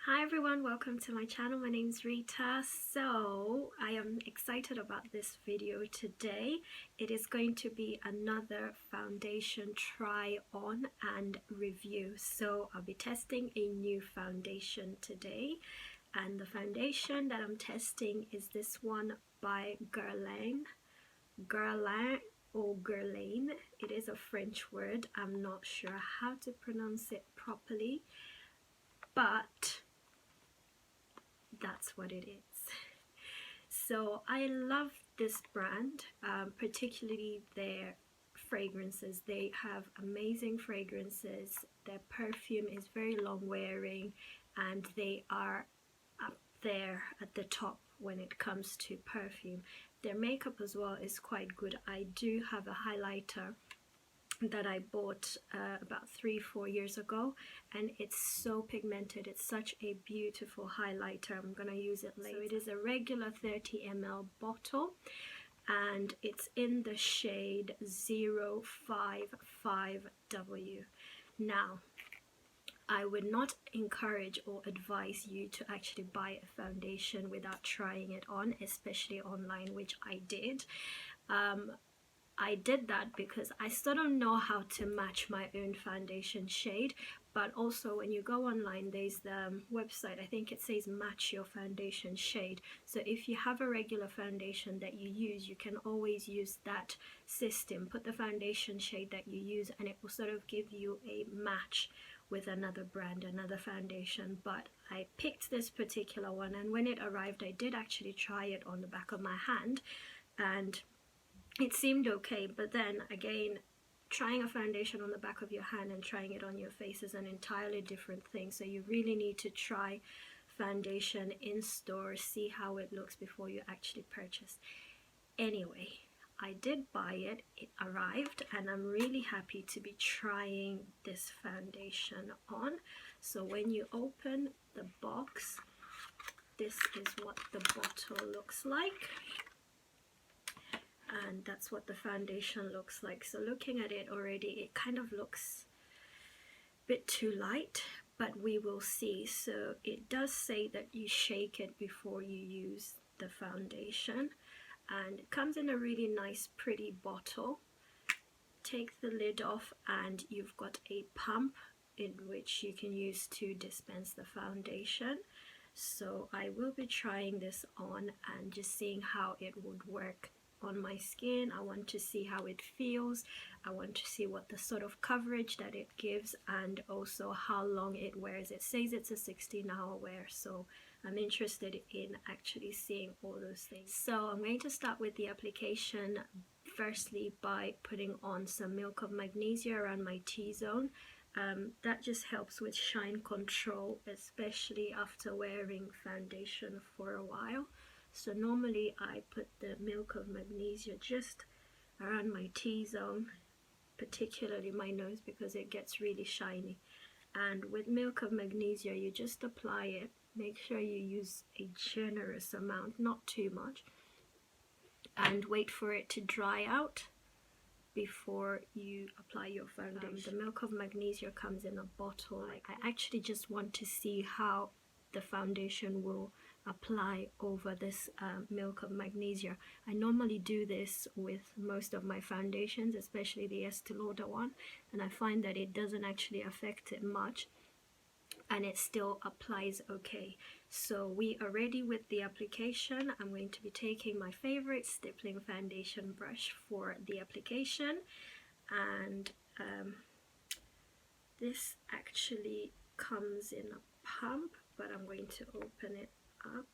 Hi everyone, welcome to my channel. My name is Rita. So I am excited about this video today. It is going to be another foundation try on and review. So I'll be testing a new foundation today, and the foundation that I'm testing is this one by Guerlain or Guerlain. It is a French word. I'm not sure how to pronounce it properly, but that's what it is. So I love this brand, particularly their fragrances. They have amazing fragrances. Their perfume is very long wearing, and they are up there at the top when it comes to perfume. Their makeup as well is quite good. I do have a highlighter that I bought about 3-4 years ago, and it's so pigmented. It's such a beautiful highlighter. I'm gonna use it later. So it is a regular 30 ml bottle, and it's in the shade 055W. Now, I would not encourage or advise you to actually buy a foundation without trying it on, especially online, which I did. I did that because I still don't know how to match my own foundation shade, but also when you go online, there's the website, I think it says match your foundation shade. So if you have a regular foundation that you use, you can always use that system, put the foundation shade that you use, and it will sort of give you a match with another brand, another foundation. But I picked this particular one, and when it arrived, I did actually try it on the back of my hand, and it seemed okay. But then again, trying a foundation on the back of your hand and trying it on your face is an entirely different thing. So you really need to try foundation in store, see how it looks before you actually purchase. Anyway, I did buy it, it arrived, and I'm really happy to be trying this foundation on. So when you open the box, this is what the bottle looks like, and that's what the foundation looks like. So looking at it already, it kind of looks a bit too light, but we will see. So it does say that you shake it before you use the foundation, and it comes in a really nice pretty bottle. Take the lid off, and you've got a pump in which you can use to dispense the foundation. So I will be trying this on and just seeing how it would work on my skin. I want to see how it feels. I want to see what the sort of coverage that it gives, and also how long it wears. It says it's a 16-hour wear, so I'm interested in actually seeing all those things. So I'm going to start with the application, firstly by putting on some milk of magnesia around my T-zone. That just helps with shine control, especially after wearing foundation for a while. So normally I put the milk of magnesia just around my T-zone, particularly my nose, because it gets really shiny. And with milk of magnesia, you just apply it. Make sure you use a generous amount, not too much, and wait for it to dry out before you apply your foundation. The milk of magnesia comes in a bottle. I actually just want to see how the foundation will apply over this milk of magnesia. I normally do this with most of my foundations, especially the Estee Lauder one, and I find that it doesn't actually affect it much, and it still applies okay. So we are ready with the application. I'm going to be taking my favorite stippling foundation brush for the application, and this actually comes in a pump, but I'm going to open it up.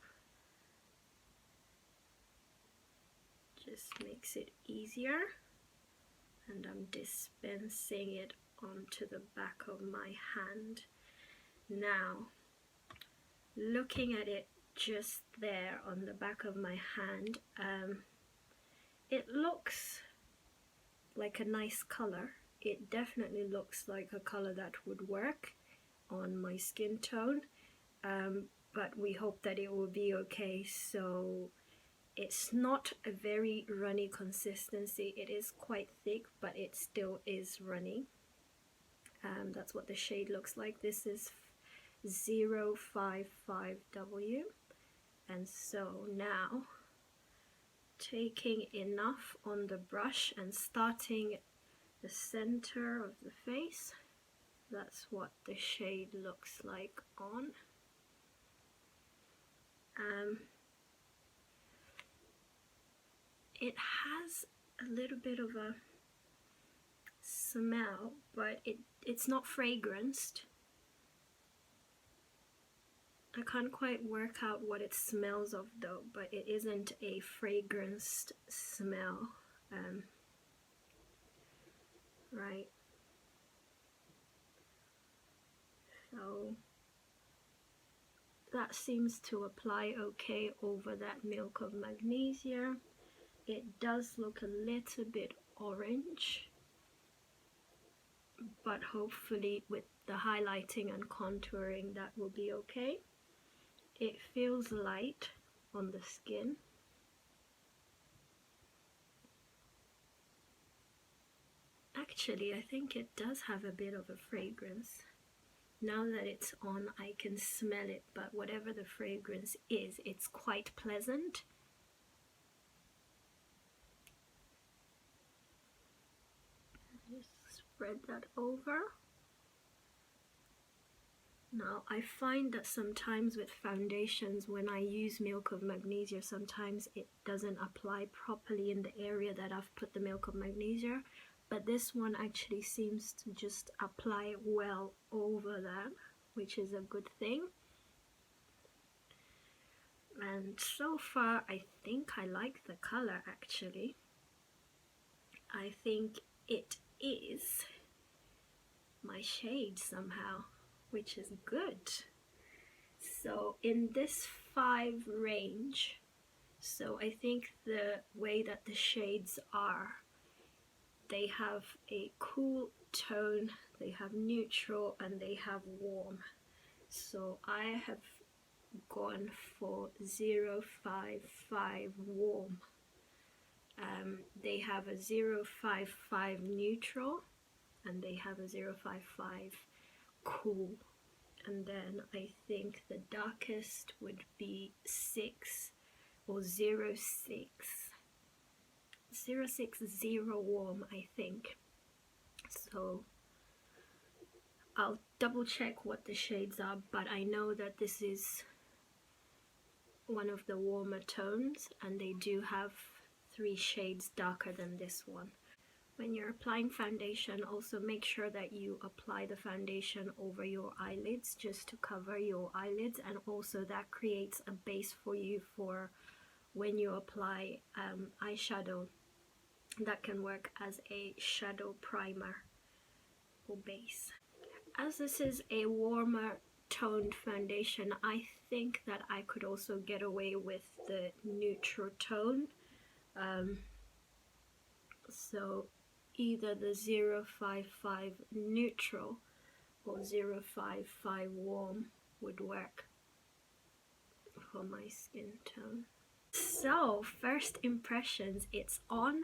Just makes it easier, and I'm dispensing it onto the back of my hand. Now, looking at it just there on the back of my hand, it looks like a nice color. It definitely looks like a color that would work on my skin tone, but we hope that it will be okay. So it's not a very runny consistency. It is quite thick, but it still is runny. That's what the shade looks like. This is 055W. And so now, taking enough on the brush and starting the center of the face, that's what the shade looks like on. It has a little bit of a smell, but it's not fragranced. I can't quite work out what it smells of though, but it isn't a fragranced smell. Right. So that seems to apply okay over that milk of magnesia. It does look a little bit orange, but hopefully with the highlighting and contouring that will be okay. It feels light on the skin. Actually, I think it does have a bit of a fragrance. Now that it's on, I can smell it, but whatever the fragrance is, it's quite pleasant. Just spread that over. Now, I find that sometimes with foundations, when I use milk of magnesia, sometimes it doesn't apply properly in the area that I've put the milk of magnesia, but this one actually seems to just apply well over that, which is a good thing. And so far, I think I like the color actually. I think it is my shade somehow, which is good. So in this 5 range, so I think the way that the shades are, they have a cool tone, they have neutral, and they have warm. So I have gone for 055 warm. They have a 055 neutral, and they have a 055 cool. And then I think the darkest would be 6 or 060 warm, I think. So I'll double check what the shades are, but I know that this is one of the warmer tones, and they do have 3 shades darker than this one. When you're applying foundation, also make sure that you apply the foundation over your eyelids, just to cover your eyelids, and also that creates a base for you for when you apply eyeshadow. That can work as a shadow primer or base. As this is a warmer toned foundation, I think that I could also get away with the neutral tone. So either the 055 neutral or 055 warm would work for my skin tone. So first impressions, it's on.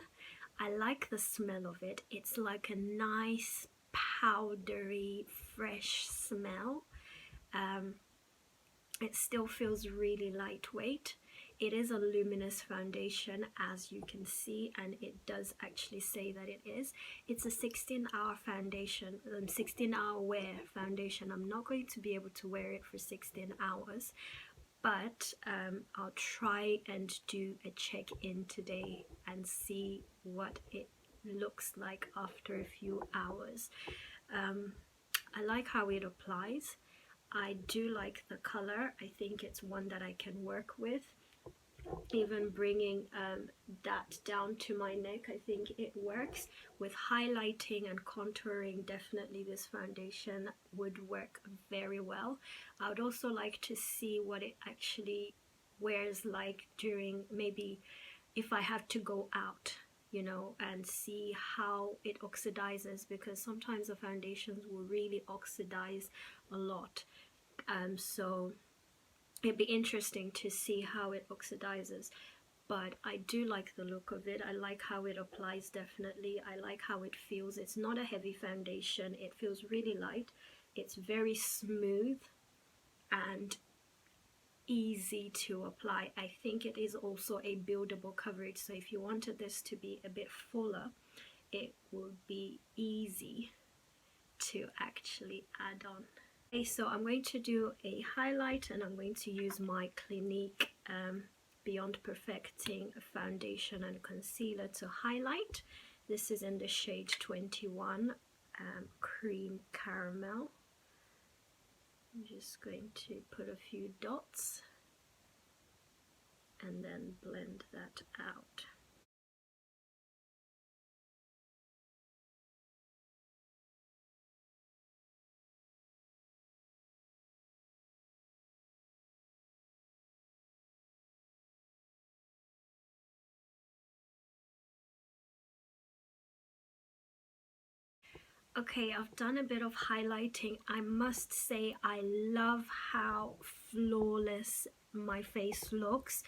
I like the smell of it. It's like a nice powdery fresh smell. It still feels really lightweight. It is a luminous foundation, as you can see, and it does actually say that it is. It's a 16-hour foundation, 16-hour wear foundation. I'm not going to be able to wear it for 16 hours, but I'll try and do a check-in today and see what it looks like after a few hours. I like how it applies. I do like the color. I think it's one that I can work with. Even bringing that down to my neck, I think it works. With highlighting and contouring, definitely this foundation would work very well. I would also like to see what it actually wears like during, maybe if I have to go out, you know, and see how it oxidizes, because sometimes the foundations will really oxidize a lot. So it'd be interesting to see how it oxidizes, but I do like the look of it. I like how it applies, definitely. I like how it feels. It's not a heavy foundation. It feels really light. It's very smooth. and easy to apply. I think it is also a buildable coverage, so if you wanted this to be a bit fuller, it would be easy to actually add on. Okay, so I'm going to do a highlight, and I'm going to use my Clinique Beyond Perfecting foundation and concealer to highlight. This is in the shade 21, Cream Caramel. I'm just going to put a few dots and then blend that out. Okay, I've done a bit of highlighting. I must say I love how flawless my face looks.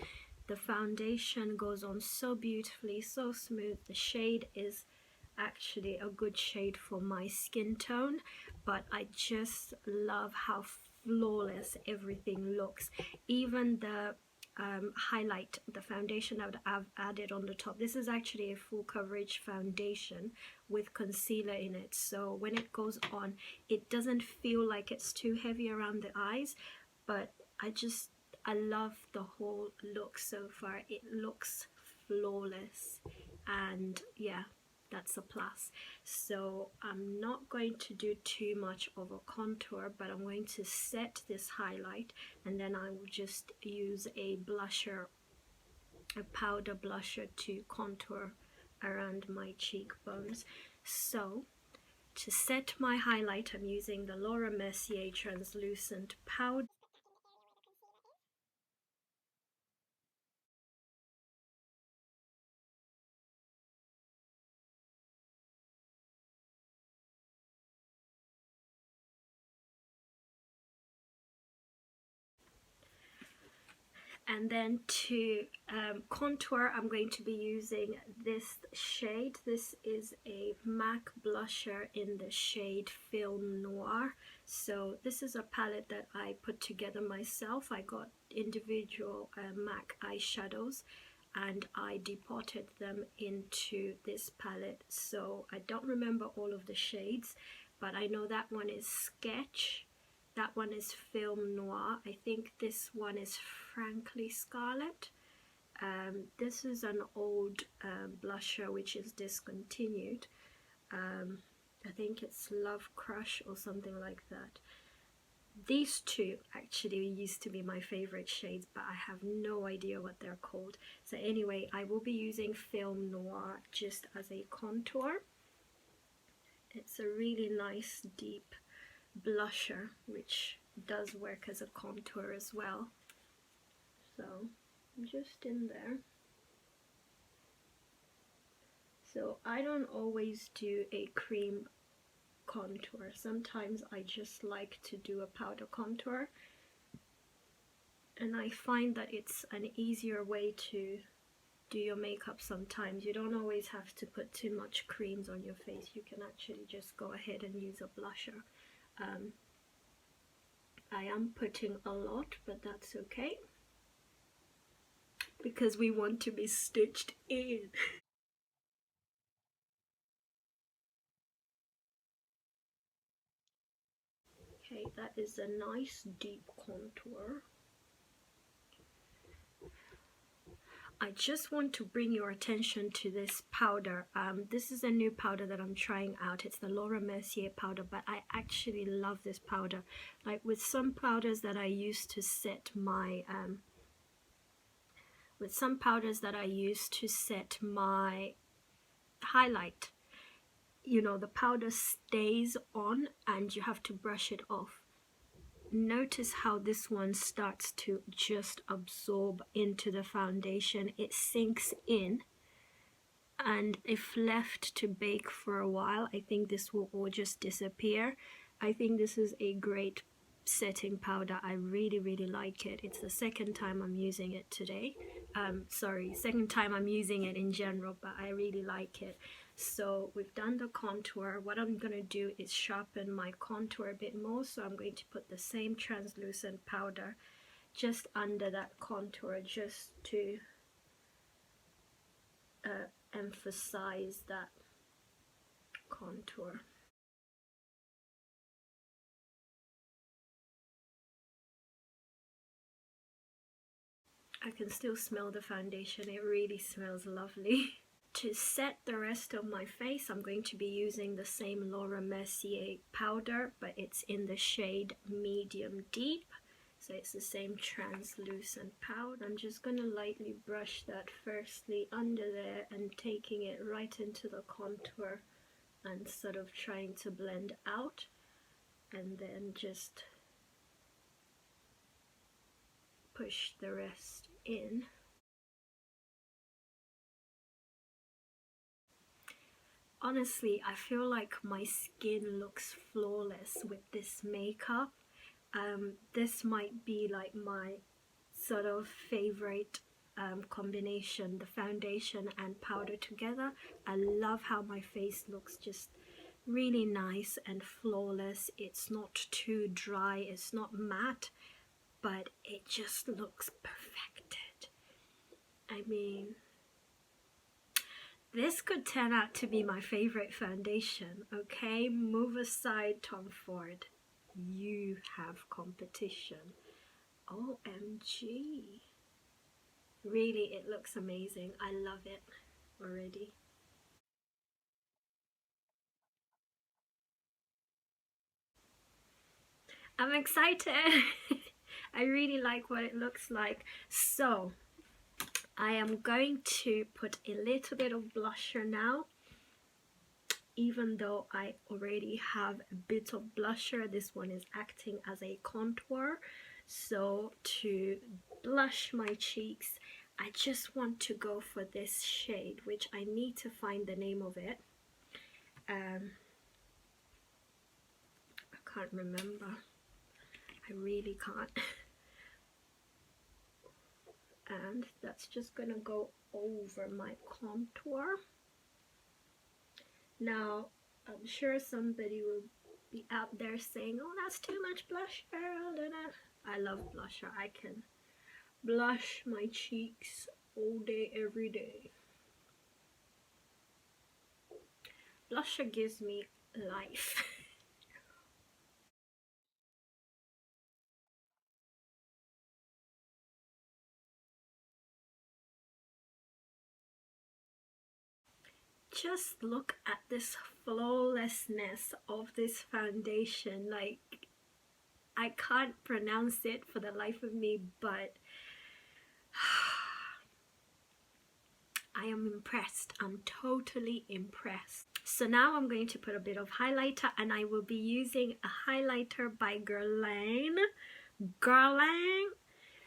The foundation goes on so beautifully, so smooth. The shade is actually a good shade for my skin tone, but I just love how flawless everything looks. Even the highlight, the foundation that I've added on the top, this is actually a full coverage foundation with concealer in it, so when it goes on it doesn't feel like it's too heavy around the eyes, but I love the whole look so far. It looks flawless, and yeah, that's a plus. So I'm not going to do too much of a contour, but I'm going to set this highlight, and then I will just use a blusher, a powder blusher, to contour around my cheekbones. So to set my highlight, I'm using the Laura Mercier translucent powder. And then to contour, I'm going to be using this shade. This is a MAC blusher in the shade Film Noir. So this is a palette that I put together myself. I got individual MAC eyeshadows and I depotted them into this palette. So I don't remember all of the shades, but I know that one is Sketch. That one is Film Noir. I think this one is Frankly Scarlet. This is an old blusher which is discontinued. I think it's Love Crush or something like that. These two actually used to be my favorite shades, but I have no idea what they're called. So anyway, I will be using Film Noir just as a contour. It's a really nice deep blusher which does work as a contour as well. So just in there. So I don't always do a cream contour. Sometimes I just like to do a powder contour, and I find that it's an easier way to do your makeup sometimes. You don't always have to put too much creams on your face. You can actually just go ahead and use a blusher. I am putting a lot, but that's okay because we want to be stitched in. Okay, that is a nice deep contour. I just want to bring your attention to this powder. This is a new powder that I'm trying out. It's the Laura Mercier powder, but I actually love this powder. Like with some powders that I use to set my highlight, you know, the powder stays on and you have to brush it off. Notice how this one starts to just absorb into the foundation. It sinks in, and if left to bake for a while, I think this will all just disappear. I think this is a great setting powder. I really like it. It's the second time I'm using it today. Sorry, second time I'm using it in general, but I really like it. So we've done the contour. What I'm going to do is sharpen my contour a bit more. So I'm going to put the same translucent powder just under that contour, just to emphasize that contour. I can still smell the foundation. It really smells lovely. To set the rest of my face, I'm going to be using the same Laura Mercier powder, but it's in the shade medium deep. So it's the same translucent powder. I'm just going to lightly brush that firstly under there and taking it right into the contour and sort of trying to blend out, and then just push the rest in. Honestly, I feel like my skin looks flawless with this makeup. This might be like my sort of favorite combination, the foundation and powder together. I love how my face looks just really nice and flawless. It's not too dry, it's not matte, but it just looks perfected. I mean, this could turn out to be my favorite foundation, okay? Move aside, Tom Ford. You have competition. OMG. Really, it looks amazing. I love it already. I'm excited. I really like what it looks like. So, I am going to put a little bit of blusher now. Even though I already have a bit of blusher, this one is acting as a contour. So to blush my cheeks, I just want to go for this shade, which I need to find the name of it. I can't remember. I really can't. And that's just gonna go over my contour. Now, I'm sure somebody will be out there saying, oh, that's too much blusher. I love blusher. I can blush my cheeks all day, every day. Blusher gives me life. Just look at this flawlessness of this foundation. Like, I can't pronounce it for the life of me, but I am impressed. I'm totally impressed. So now I'm going to put a bit of highlighter, and I will be using a highlighter by Guerlain. Guerlain.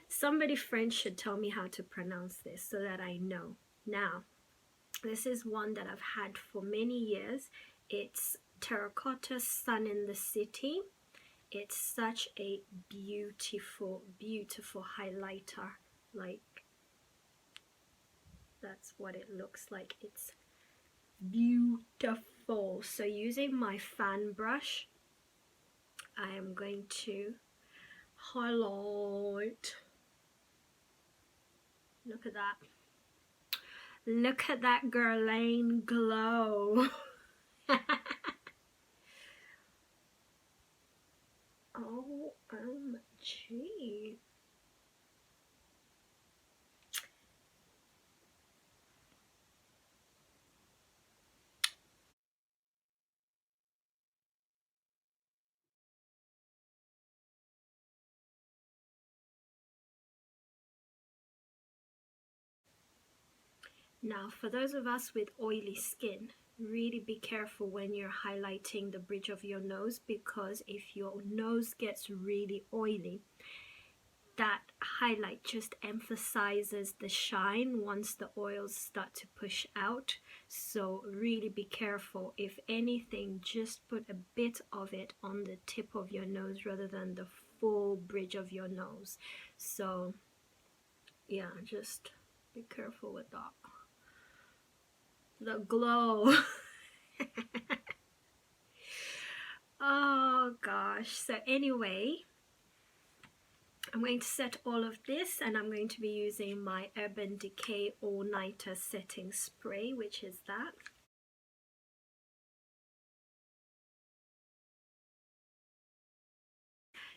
Somebody French should tell me how to pronounce this so that I know. Now, this is one that I've had for many years. It's Terracotta Sun in the City. It's such a beautiful, beautiful highlighter. Like, that's what it looks like. It's beautiful. So using my fan brush, I am going to highlight. Look at that. Look at that Guerlain glow. OMG. Now, for those of us with oily skin, really be careful when you're highlighting the bridge of your nose, because if your nose gets really oily, that highlight just emphasizes the shine once the oils start to push out. So really be careful. If anything, just put a bit of it on the tip of your nose rather than the full bridge of your nose. So yeah, just be careful with that. The glow. Oh gosh. So anyway, I'm going to set all of this, and I'm going to be using my Urban Decay All Nighter Setting Spray, which is that.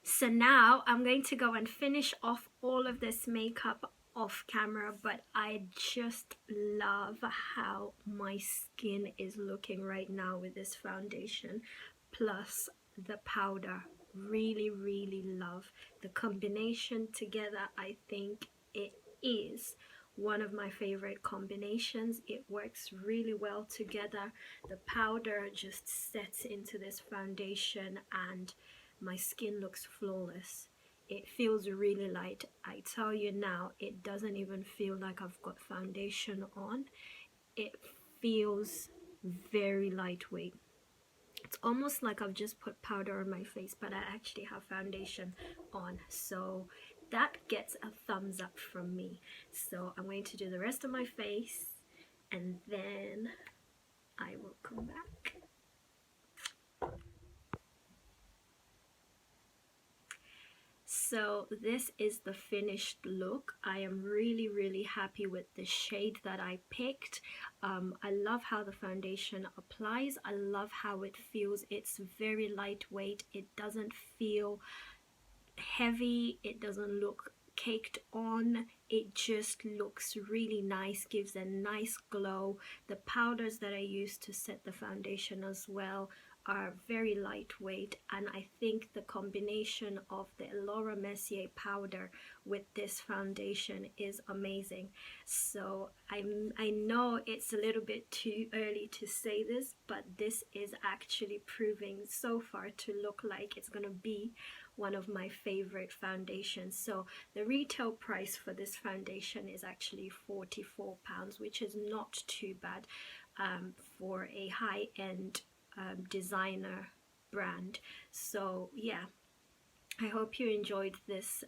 So now I'm going to go and finish off all of this makeup off camera, but I just love how my skin is looking right now with this foundation plus the powder. Really love the combination together. I think it is one of my favorite combinations. It works really well together. The powder just sets into this foundation and my skin looks flawless. It feels really light. I tell you now, it doesn't even feel like I've got foundation on. It feels very lightweight. It's almost like I've just put powder on my face, but I actually have foundation on. So that gets a thumbs up from me. So I'm going to do the rest of my face and then I will come back. So this is the finished look. I am really happy with the shade that I picked. I love how the foundation applies. I love how it feels. It's very lightweight. It doesn't feel heavy. It doesn't look caked on. It just looks really nice, gives a nice glow. The powders that I use to set the foundation as well are very lightweight, and I think the combination of the Laura Mercier powder with this foundation is amazing. So I know it's a little bit too early to say this, but this is actually proving so far to look like it's gonna be one of my favorite foundations. So the retail price for this foundation is actually £44, which is not too bad for a high-end designer brand. So yeah, I hope you enjoyed this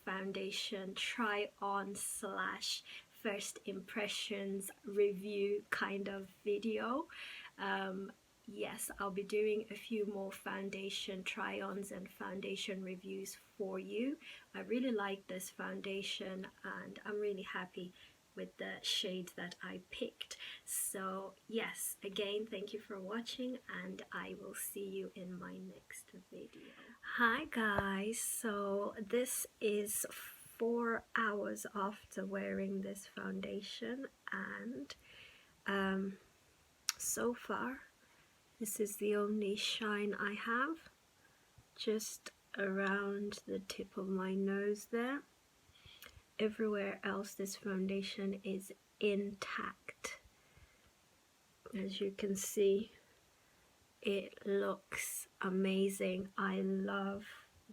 foundation try on slash first impressions review kind of video. Yes, I'll be doing a few more foundation try-ons and foundation reviews for you. I really like this foundation and I'm really happy with the shade that I picked. So yes, again, thank you for watching and I will see you in my next video. Hi guys, so this is 4 hours after wearing this foundation, and so far this is the only shine I have, just around the tip of my nose there. Everywhere else this foundation is intact. As you can see, it looks amazing. I love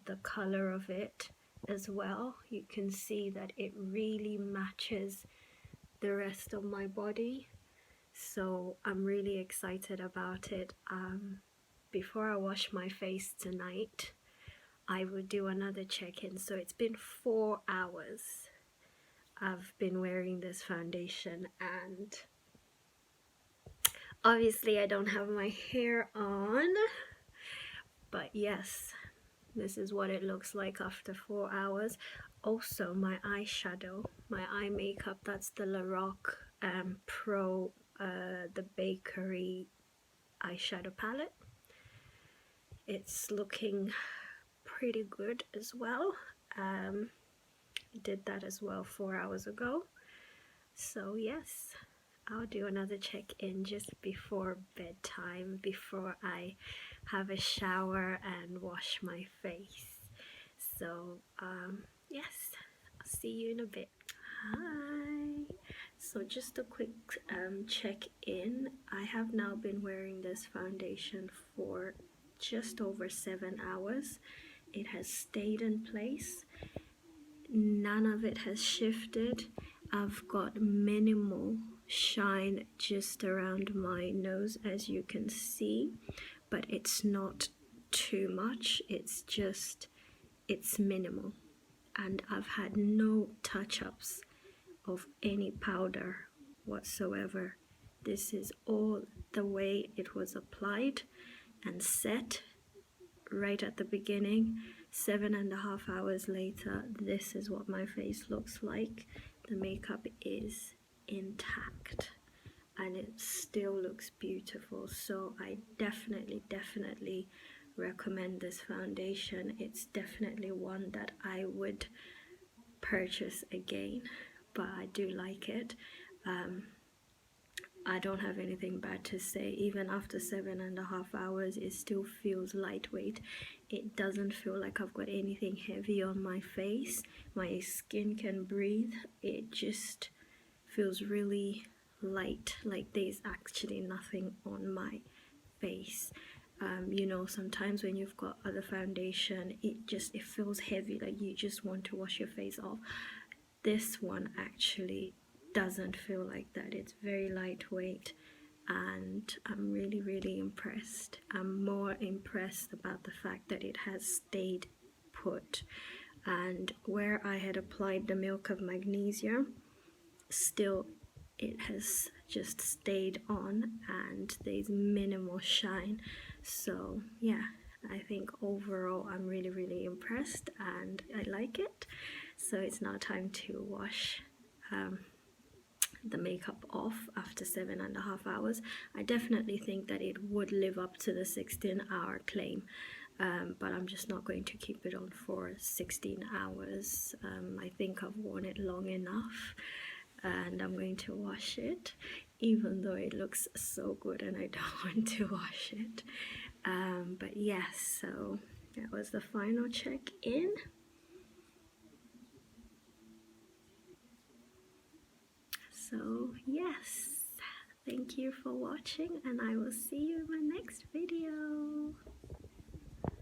the color of it as well. You can see that it really matches the rest of my body. So I'm really excited about it. Before I wash my face tonight, I will do another check-in. So it's been 4 hours I've been wearing this foundation, and obviously I don't have my hair on, but yes, this is what it looks like after 4 hours. Also my eyeshadow, my eye makeup, that's the Lorac Pro the Bakery eyeshadow palette. It's looking pretty good as well. Did that as well 4 hours ago. So yes, I'll do another check-in just before bedtime, before I have a shower and wash my face. So yes, I'll see you in a bit. Hi. So just a quick check-in. I have now been wearing this foundation for just over 7 hours. It has stayed in place. None of it has shifted. I've got minimal shine just around my nose, as you can see, but it's not too much. It's minimal, and I've had no touch-ups of any powder whatsoever This is all the way it was applied and set right at the beginning. 7.5 hours later, this is what my face looks like. The makeup is intact and it still looks beautiful. So I definitely recommend this foundation. It's definitely one that I would purchase again, but I do like it. I don't have anything bad to say. Even after 7.5 hours, it still feels lightweight. It doesn't feel like I've got anything heavy on my face. My skin can breathe. It just feels really light, like there's actually nothing on my face. You know, sometimes when you've got other foundation, it feels heavy, like you just want to wash your face off. This one actually doesn't feel like that. It's very lightweight and I'm really impressed. I'm more impressed about the fact that it has stayed put, and where I had applied the milk of magnesia, still it has just stayed on and there's minimal shine. So yeah, I think overall I'm really impressed and I like it. So it's now time to wash the makeup off after 7.5 hours. I definitely think that it would live up to the 16-hour claim, but I'm just not going to keep it on for 16 hours. I think I've worn it long enough and I'm going to wash it, even though it looks so good and I don't want to wash it. But yes, so that was the final check-in. So yes, thank you for watching and I will see you in my next video.